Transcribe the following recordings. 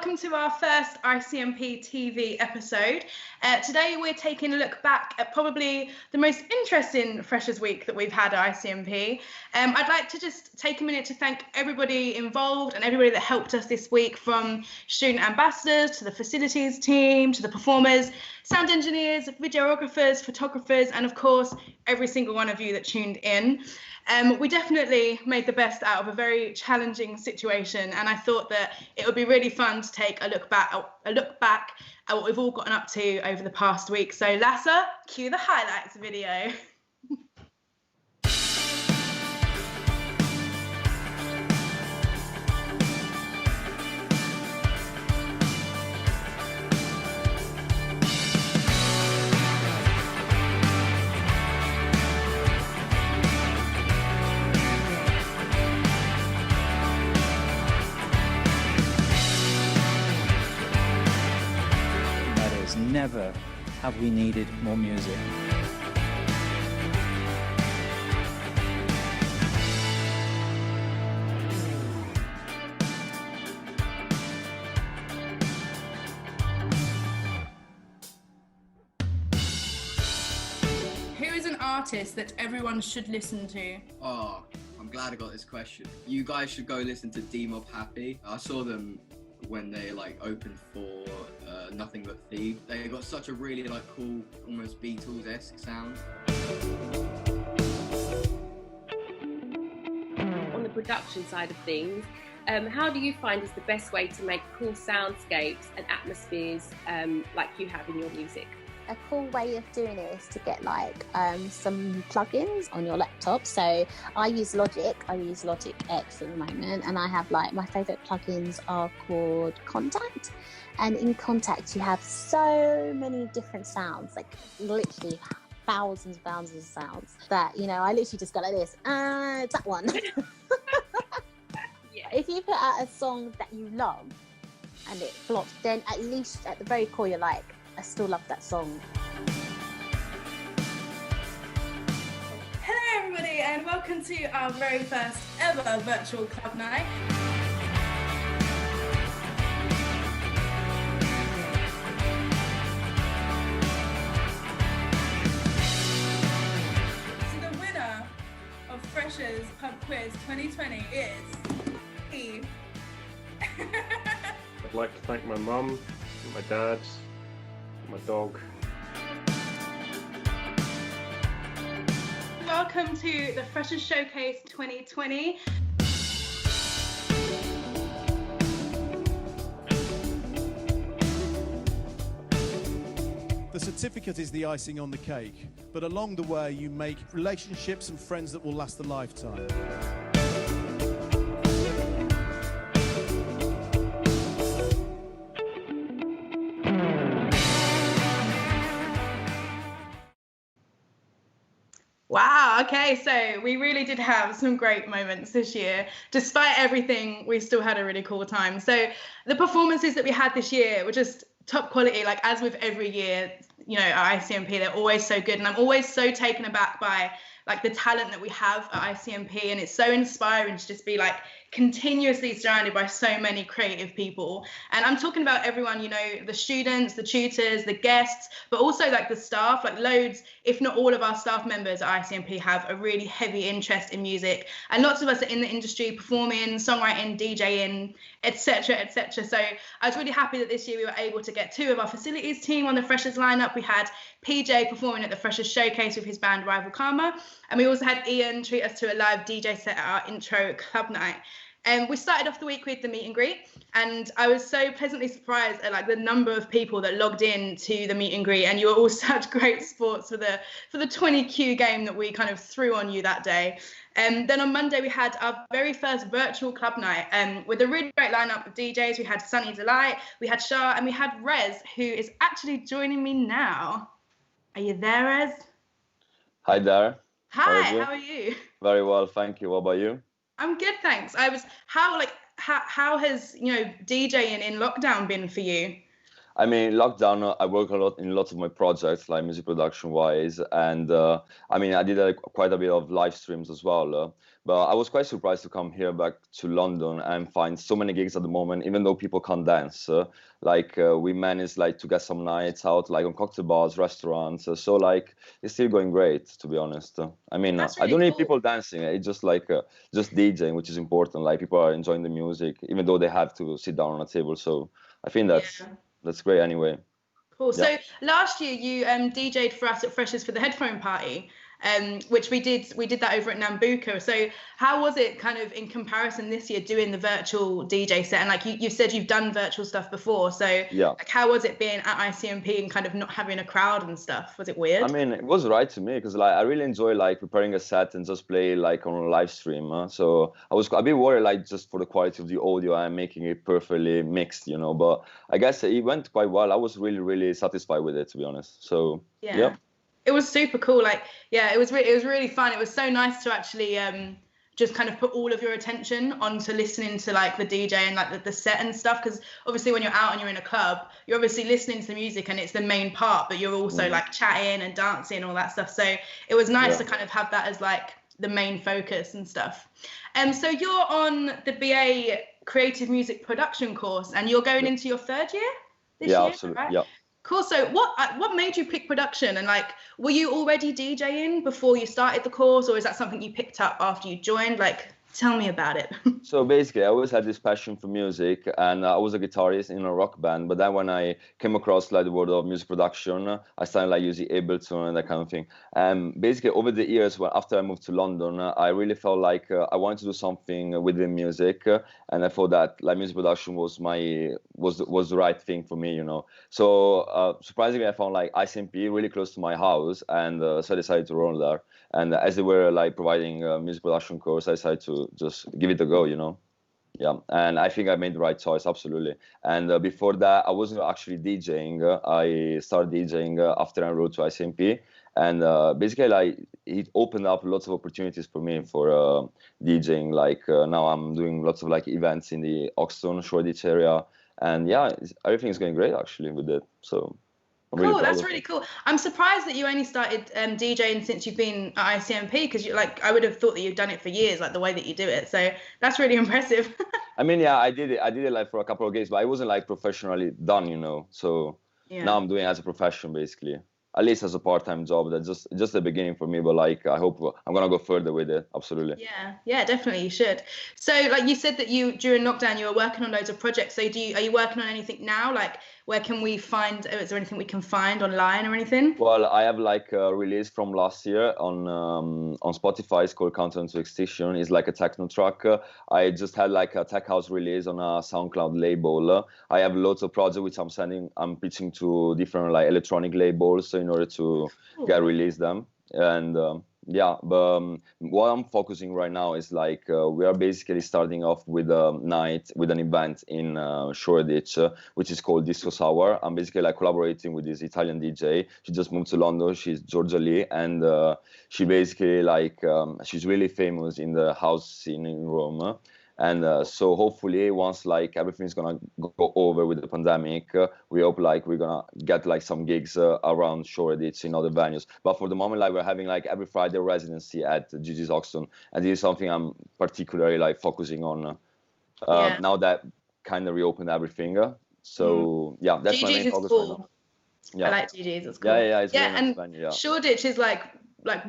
welcome to our first ICMP TV episode. Today we're taking a look back at probably the most interesting Freshers Week that we've had at ICMP. I'd like to just take a minute to thank everybody involved and everybody that helped us this week, from student ambassadors to the facilities team, to the performers, sound engineers, videographers, photographers, and of course, every single one of you that tuned in. We definitely made the best out of a very challenging situation, and I thought that it would be really fun to take a look back at what we've all gotten up to over the past week. So Lassa, cue the highlights video. Never have we needed more music. Who is an artist that everyone should listen to? Oh, I'm glad I got this question. You guys should go listen to D-Mob Happy. I saw them when they opened for Nothing But Thief. They got such a really cool, almost Beatles-esque sound. On the production side of things, how do you find is the best way to make cool soundscapes and atmospheres like you have in your music? A cool way of doing it is to get some plugins on your laptop. So I use Logic. I use Logic X at the moment, and I have my favorite plugins are called Contact. And in Contact you have so many different sounds, literally thousands of sounds that, I literally just go like this, that one. Yeah. If you put out a song that you love and it flops, then at least at the very core you're like, I still love that song. Hello everybody, and welcome to our very first ever virtual club night. So the winner of Freshers Pub Quiz 2020 is Eve. I'd like to thank my mum, my dad, my dog. Welcome to the Freshers Showcase 2020. The certificate is the icing on the cake, but along the way you make relationships and friends that will last a lifetime. Wow, okay, so we really did have some great moments this year. Despite everything, we still had a really cool time. So the performances that we had this year were just top quality, as with every year, at ICMP, they're always so good. And I'm always so taken aback by the talent that we have at ICMP, and it's so inspiring to just be continuously surrounded by so many creative people. And I'm talking about everyone, the students, the tutors, the guests, but also the staff, loads, if not all of our staff members at ICMP have a really heavy interest in music, and lots of us are in the industry performing, songwriting, DJing, etc., etc. So I was really happy that this year we were able to get two of our facilities team on the Freshers lineup. We had PJ performing at the Freshers Showcase with his band Rival Karma, and we also had Ian treat us to a live DJ set at our intro club night. And we started off the week with the meet and greet, and I was so pleasantly surprised at the number of people that logged in to the meet and greet, and you were all such great sports for the 20Q game that we kind of threw on you that day. And then on Monday we had our very first virtual club night with a really great lineup of DJs. We had Sunny Delight, we had Shah, and we had Rez, who is actually joining me now. Are you there, Rez? Hi there. Hi, how are you? Very well, thank you. What about you? I'm good, thanks. How has DJing in lockdown been for you? I mean, lockdown, I work a lot in lots of my projects, like music production wise. And I mean, I did quite a bit of live streams as well. But I was quite surprised to come here back to London and find so many gigs at the moment, even though people can't dance. We managed like to get some nights out, like on cocktail bars, restaurants. So like, it's still going great, to be honest. I mean, That's I really don't need cool. people dancing. It's just like, just DJing, which is important. Like people are enjoying the music, even though they have to sit down on a table. So I think that's great anyway. Cool. Yeah. So last year you DJ'd for us at Freshers for the Headphone Party, which we did that over at Nambucco. So how was it kind of in comparison this year doing the virtual DJ set? And like you said, you've done virtual stuff before. So Yeah. like, how was it being at ICMP and kind of not having a crowd and stuff? Was it weird? I mean, it was right to me because like I really enjoy like preparing a set and just play like on a live stream. So I was a bit worried like just for the quality of the audio and making it perfectly mixed, you know. But I guess it went quite well. I was really, really satisfied with it, to be honest. So yeah. It was super cool. Like, yeah, it was really fun. It was so nice to actually just kind of put all of your attention onto listening to like the DJ and like the set and stuff. Because obviously when you're out and you're in a club, you're obviously listening to the music and it's the main part, but you're also like chatting and dancing and all that stuff. So it was nice to kind of have that as like the main focus and stuff. So you're on the BA Creative Music Production course and you're going into your third year this year, Absolutely. right? Yeah. Cool. So what made you pick production, and like were you already DJing before you started the course, or is that something you picked up after you joined? Like, tell me about it. So basically, I always had this passion for music, and I was a guitarist in a rock band. But then when I came across like the world of music production, I started like using Ableton and that kind of thing. And basically, over the years, after I moved to London, I really felt like I wanted to do something within music, and I thought that like music production was the right thing for me, you know. So surprisingly, I found like ICMP really close to my house, and so I decided to roll there. And as they were like providing a music production course, I decided to just give it a go, you know. Yeah, and I think I made the right choice, absolutely. And before that, I wasn't actually DJing. I started DJing after I enrolled to ICMP, and basically, like it opened up lots of opportunities for me for DJing. Like now, I'm doing lots of like events in the Hoxton, Shoreditch area, and yeah, everything is going great actually with it. So. Cool, that's really cool. I'm surprised that you only started DJing since you've been at ICMP, because you like I would have thought that you've done it for years, like the way that you do it. So that's really impressive. I mean, yeah, I did it like for a couple of gigs, but I wasn't like professionally done, you know. So now I'm doing it as a profession, basically. At least as a part-time job. That's just the beginning for me, but like I hope I'm gonna go further with it. Absolutely. Yeah, definitely you should. So like you said that you during lockdown you were working on loads of projects. So are you working on anything now? Like where can we find? Is there anything we can find online or anything? Well, I have like a release from last year on Spotify. It's called Countdown to Extinction. It's like a techno track. I just had like a tech house release on a SoundCloud label. I have lots of projects which I'm pitching to different like electronic labels in order to get release them. And yeah, but what I'm focusing right now is like we are basically starting off with a night with an event in Shoreditch, which is called Disco Sour. I'm basically like collaborating with this Italian DJ. She just moved to London. She's Georgia Lee, and she basically like she's really famous in the house scene in Rome. And so hopefully once like everything's gonna go over with the pandemic, we hope like we're gonna get like some gigs around Shoreditch in other venues. But for the moment, like we're having like every Friday residency at Gigi's Hoxton, and this is something I'm particularly like focusing on now that kind of reopened everything. So yeah, that's my main focus right now. Yeah. I like Gigi's. It's cool. Yeah, it's really nice and venue, yeah. Shoreditch is like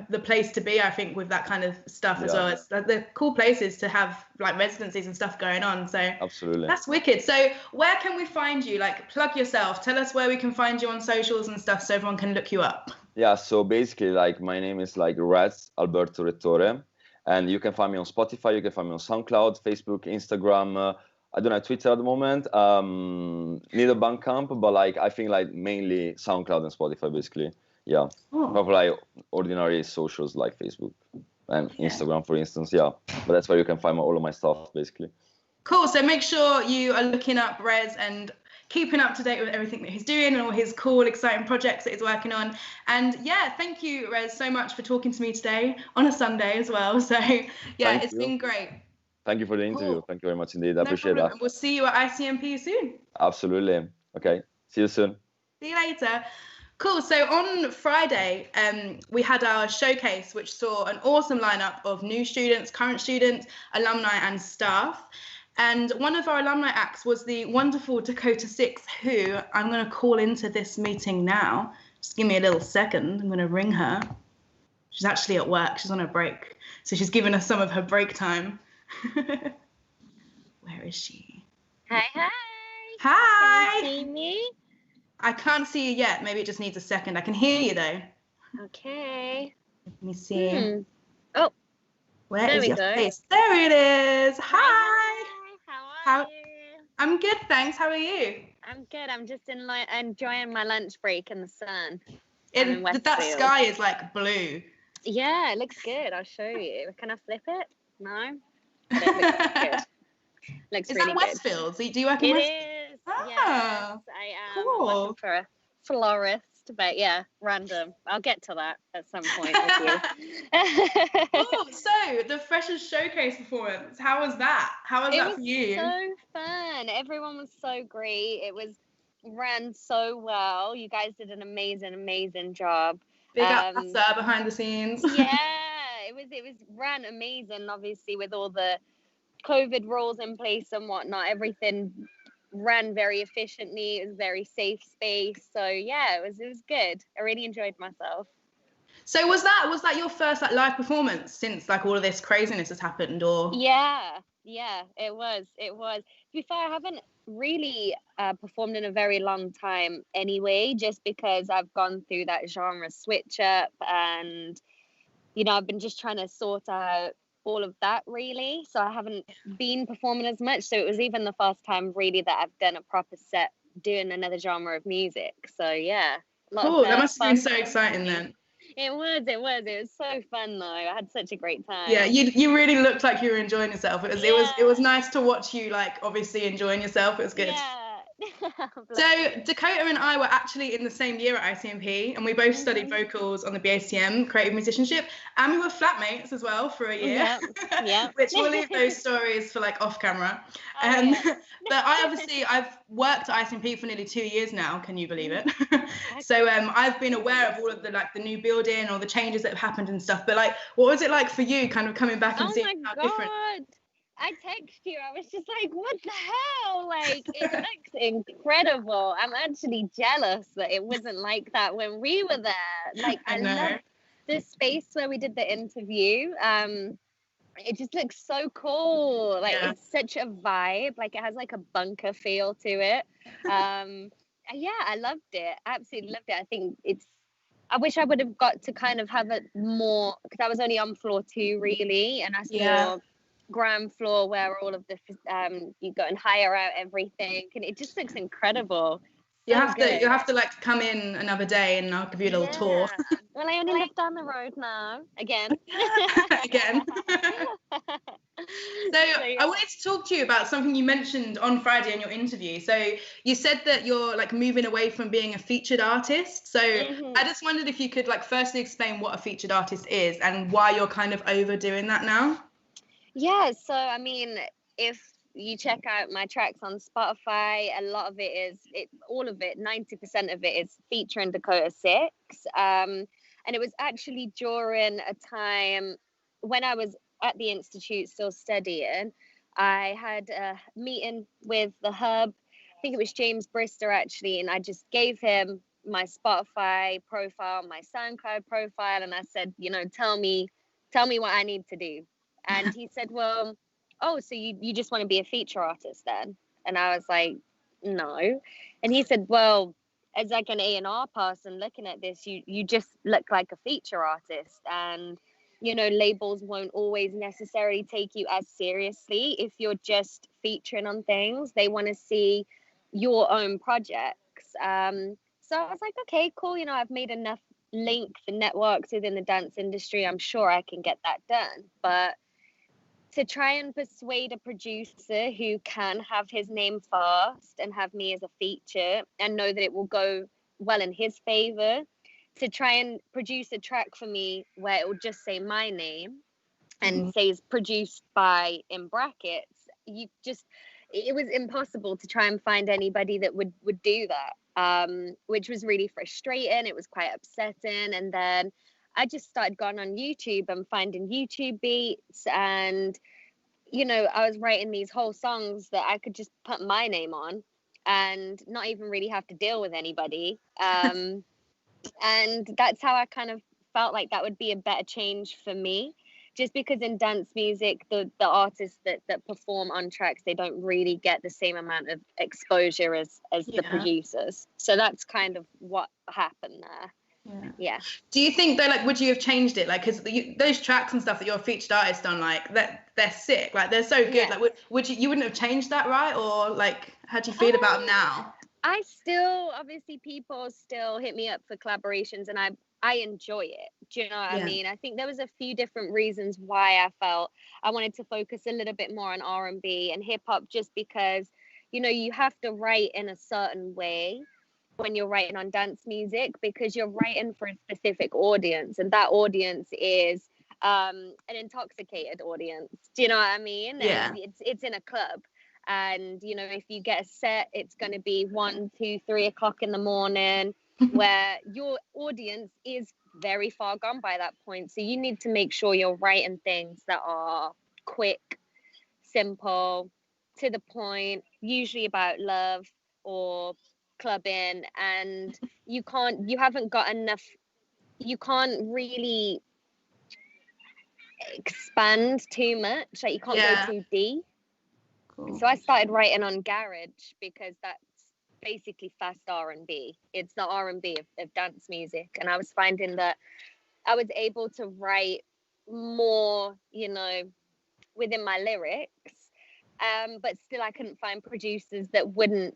the place to be, I think, with that kind of stuff as well. It's like the cool places to have like residencies and stuff going on. So absolutely, that's wicked. So where can we find you? Like plug yourself. Tell us where we can find you on socials and stuff so everyone can look you up. Yeah, so basically like my name is like Rez Alberto Rettore, and you can find me on Spotify, you can find me on SoundCloud, Facebook, Instagram. I don't have Twitter at the moment, neither Bandcamp, but like I think like mainly SoundCloud and Spotify basically. Yeah, probably like ordinary socials like Facebook and Instagram, for instance. Yeah, but that's where you can find all of my stuff, basically. Cool. So make sure you are looking up Rez and keeping up to date with everything that he's doing and all his cool, exciting projects that he's working on. And yeah, thank you, Rez, so much for talking to me today on a Sunday as well. So yeah, it's been great. Thank you for the interview. Thank you very much indeed. I appreciate that. We'll see you at ICMP soon. Absolutely. Okay. See you soon. See you later. Cool. So on Friday, we had our showcase, which saw an awesome lineup of new students, current students, alumni, and staff. And one of our alumni acts was the wonderful Dakota 6, who I'm going to call into this meeting now. Just give me a little second. I'm going to ring her. She's actually at work. She's on a break. So she's giving us some of her break time. Where is she? Hi. Hi. Can you see me? I can't see you yet. Maybe it just needs a second. I can hear you though. Okay. Let me see. Oh. Where there is we your go. face? There it is. Hi. How are you? I'm good, thanks. How are you? I'm good. I'm just enjoying my lunch break in the sun. That sky is like blue. Yeah, it looks good. I'll show you. Can I flip it? No? But it looks good. Looks is really that Westfield? good. Do you work in Westfield? It is. Ah, yes, I am. cool. I'm working for a florist, but yeah, random. I'll get to that at some point with you. Cool. So the Freshers Showcase performance, how was that? How was that for you? It was so fun. Everyone was so great. It was ran so well. You guys did an amazing job. Big up Sir behind the scenes. Yeah, it was ran amazing. Obviously, with all the COVID rules in place and whatnot, everything ran very efficiently. It was a very safe space. So yeah, it was good. I really enjoyed myself. So was that your first like live performance since like all of this craziness has happened, or? Yeah, it was. To be fair, I haven't really performed in a very long time anyway, just because I've gone through that genre switch up, and I've been just trying to sort out all of that really. So I haven't been performing as much. So it was even the first time really that I've done a proper set doing another genre of music. So yeah. Cool. That must have been so exciting then. It was so fun though. I had such a great time. Yeah, you really looked like you were enjoying yourself. It was nice to watch you like obviously enjoying yourself. It was good. Yeah. So Dakota and I were actually in the same year at ICMP, and we both studied vocals on the BACM, creative musicianship, and we were flatmates as well for a year. Yeah. Which we'll leave those stories for like off camera. But I've worked at ICMP for nearly 2 years now. Can you believe it? So I've been aware of all of the new building or the changes that have happened and stuff. But like, what was it like for you, kind of coming back and seeing how different? I texted you. I was just like, what the hell? Like, it looks incredible. I'm actually jealous that it wasn't like that when we were there. Like, I love the space where we did the interview. It just looks so cool. Like, it's such a vibe. Like, it has like a bunker feel to it. Yeah, I loved it. I absolutely loved it. I think I wish I would have got to kind of have it more, because I was only on floor 2 really, and I saw ground floor where all of the you go and hire out everything, and it just looks incredible. You have to like come in another day and I'll give you a little tour. Well, I only live down the road now again. So I wanted to talk to you about something you mentioned on Friday in your interview. So you said that you're like moving away from being a featured artist. So I just wondered if you could like firstly explain what a featured artist is and why you're kind of overdoing that now. Yeah, so I mean, if you check out my tracks on Spotify, a lot of it is, all of it, 90% of it is featuring Dakota 6. And it was actually during a time when I was at the Institute still studying. I had a meeting with the Hub. I think it was James Brister actually, and I just gave him my Spotify profile, my SoundCloud profile, and I said, tell me what I need to do. And he said, well, so you just want to be a feature artist then? And I was like, no. And he said, well, as like an A&R person looking at this, you just look like a feature artist. And, labels won't always necessarily take you as seriously if you're just featuring on things. They want to see your own projects. So I was like, okay, cool. I've made enough links and networks within the dance industry. I'm sure I can get that done. But to try and persuade a producer who can have his name first and have me as a feature and know that it will go well in his favor, to try and produce a track for me where it will just say my name and says produced by in brackets, it was impossible to try and find anybody that would do that. which was really frustrating. It was quite upsetting. And then I just started going on YouTube and finding YouTube beats, and I was writing these whole songs that I could just put my name on and not even really have to deal with anybody. And that's how I kind of felt like that would be a better change for me, just because in dance music, the artists that perform on tracks, they don't really get the same amount of exposure as the producers. So that's kind of what happened there. Yeah. Do you think though, like, would you have changed it? Like, because those tracks and stuff that you're a featured artist on, like, they're sick. Like, they're so good. Yeah. Like, would you wouldn't have changed that, right? Or like, how do you feel about them now? I still, obviously, people still hit me up for collaborations, and I enjoy it. Do you know what I mean? I think there was a few different reasons why I felt I wanted to focus a little bit more on R&B and hip hop, just because, you have to write in a certain way when you're writing on dance music, because you're writing for a specific audience, and that audience is an intoxicated audience. Do you know what I mean? Yeah. And it's in a club, and if you get a set, it's going to be 1, 2, 3 o'clock in the morning, where your audience is very far gone by that point. So you need to make sure you're writing things that are quick, simple, to the point, usually about love or clubbing, and you haven't got enough, you can't really expand too much, like you can't go too deep. Cool. So I started writing on garage, because that's basically fast R&B. It's the R&B of dance music, and I was finding that I was able to write more, within my lyrics, but still I couldn't find producers that wouldn't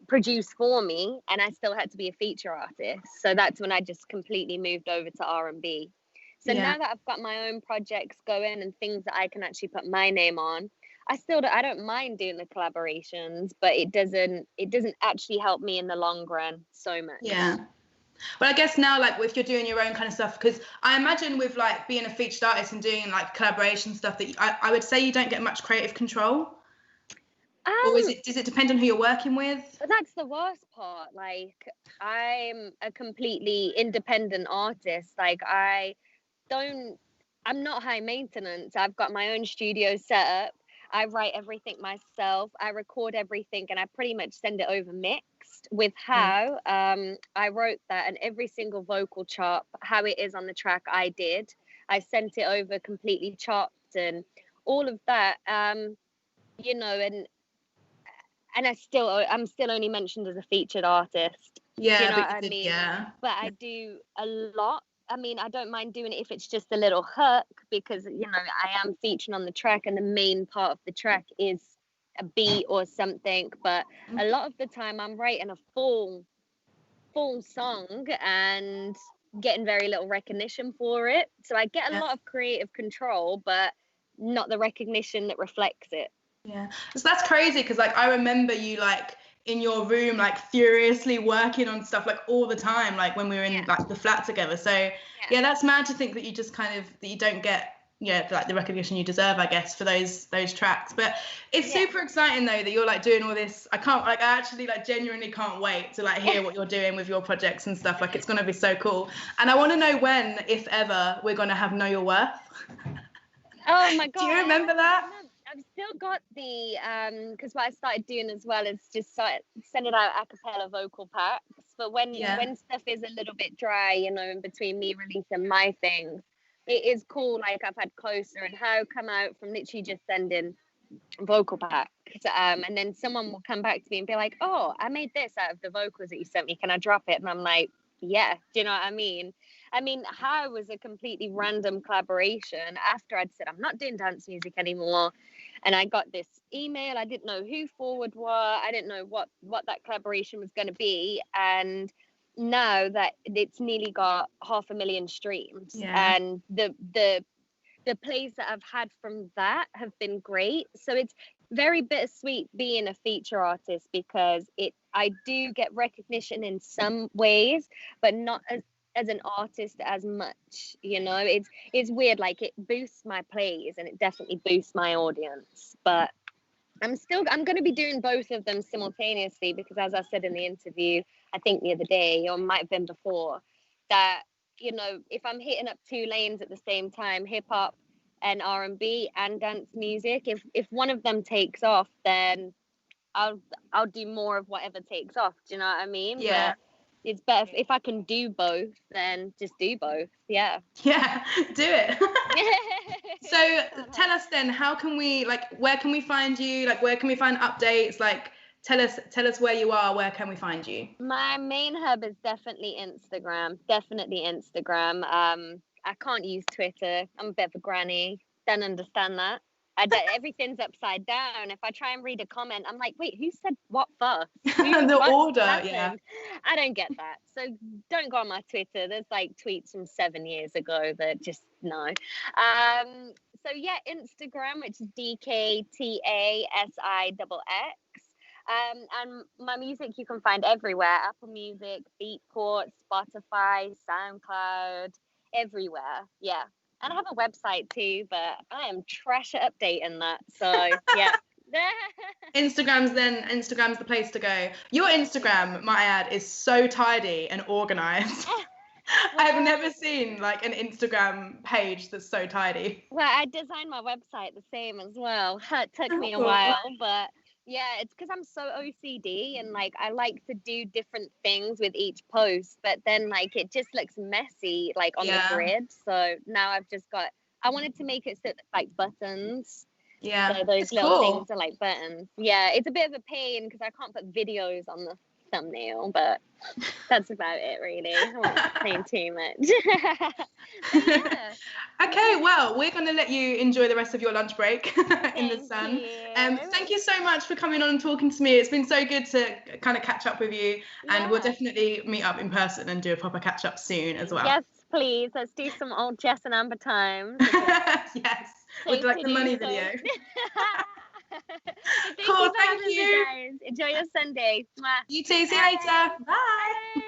produce for me, and I still had to be a feature artist. So that's when I just completely moved over to R&B. So now that I've got my own projects going and things that I can actually put my name on, I don't mind doing the collaborations, but it doesn't actually help me in the long run so much. Yeah. But I guess now, like, if you're doing your own kind of stuff, because I imagine with like being a featured artist and doing like collaboration stuff, that I would say you don't get much creative control. Or does it depend on who you're working with? That's the worst part. Like, I'm a completely independent artist. Like, I'm not high maintenance. I've got my own studio set up. I write everything myself. I record everything, and I pretty much send it over mixed with how I wrote that, and every single vocal chop, how it is on the track, I did. I sent it over completely chopped and all of that. And I'm still only mentioned as a featured artist. Yeah, do you know what I mean? Yeah. But I do a lot. I mean, I don't mind doing it if it's just a little hook, because I am featuring on the track, and the main part of the track is a beat or something. But a lot of the time, I'm writing a full song and getting very little recognition for it. So I get a lot of creative control, but not the recognition that reflects it. Yeah, so that's crazy, because like I remember you like in your room like furiously working on stuff like all the time, like when we were in like the flat together. So yeah, that's mad to think that you just kind of that you don't get like the recognition you deserve, I guess, for those tracks. But it's super exciting though that you're like doing all this. I actually like genuinely can't wait to like hear what you're doing with your projects and stuff. Like, it's gonna be so cool. And I want to know when, if ever, we're gonna have Know Your Worth. Oh my god, do you remember that? I've still got the because what I started doing as well is just sending out a cappella vocal packs. But when stuff is a little bit dry, in between me releasing my things, it is cool. Like, I've had Closer and How come out from literally just sending vocal packs, and then someone will come back to me and be like, "Oh, I made this out of the vocals that you sent me. Can I drop it?" And I'm like, "Yeah." Do you know what I mean? How was a completely random collaboration after I'd said I'm not doing dance music anymore. And I got this email. I didn't know who Forward were. I didn't know what that collaboration was going to be. And now that it's nearly got 500,000 streams, and the plays that I've had from that have been great. So it's very bittersweet being a feature artist, because I do get recognition in some ways, but not as an artist as much. It's weird. Like, it boosts my plays and it definitely boosts my audience, but I'm going to be doing both of them simultaneously, because as I said in the interview, I think the other day, or might have been before, that, you know, if I'm hitting up 2 lanes at the same time, hip hop and R&B and dance music, if one of them takes off, then I'll do more of whatever takes off. Do you know what I mean? Yeah. But it's better if I can do both, then just do both. Yeah. Yeah, do it. So tell us then, how can we, like, where can we find you? Like, where can we find updates? Like, tell us where you are. Where can we find you? My main hub is definitely Instagram. I can't use Twitter. I'm a bit of a granny. Don't understand that. Everything's upside down. If I try and read a comment, I'm like, wait, who said what first? The order, yeah. I don't get that. So don't go on my Twitter. There's like tweets from 7 years ago that just, no. So yeah, Instagram, which is DKTASIXX. And my music you can find everywhere: Apple Music, Beatport, Spotify, SoundCloud, everywhere. Yeah. And I have a website too, but I am trash at updating that. So yeah. Instagram's the place to go. Your Instagram, might I add, is so tidy and organized. I've never seen like an Instagram page that's so tidy. Well, I designed my website the same as well. It took me a while, but yeah, it's because I'm so OCD, and like I like to do different things with each post, but then like it just looks messy like on the grid. So now I wanted to make it so like buttons. Yeah, so those little things are like buttons. Yeah, it's a bit of a pain because I can't put videos on the thumbnail, but that's about it really. I won't complain too much. Yeah. Okay, well, we're going to let you enjoy the rest of your lunch break in the sun. Thank you so much for coming on and talking to me. It's been so good to kind of catch up with you, and we'll definitely meet up in person and do a proper catch up soon as well. Yes, please. Let's do some old Jess and Amber times. Yes, with like the money video. Cool, thank you. Guys. Enjoy your Sunday. Mwah. You too. See you later. Bye.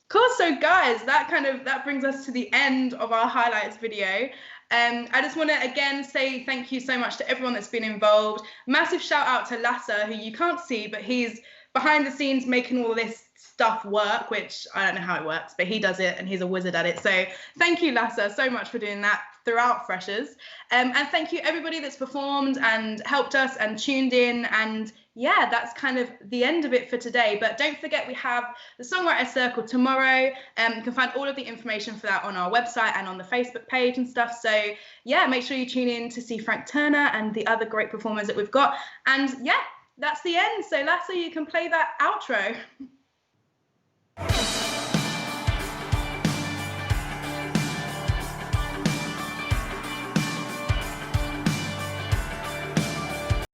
Cool. So guys, that brings us to the end of our highlights video. I just want to again say thank you so much to everyone that's been involved. Massive shout out to Lassa, who you can't see, but he's behind the scenes making all this stuff work, which I don't know how it works, but he does it and he's a wizard at it. So thank you, Lassa, so much for doing that throughout Freshers. And thank you everybody that's performed and helped us and tuned in. And yeah, that's kind of the end of it for today. But don't forget, we have the Songwriter Circle tomorrow. You can find all of the information for that on our website and on the Facebook page and stuff. So yeah, make sure you tune in to see Frank Turner and the other great performers that we've got. And yeah, that's the end. So Lassa, you can play that outro.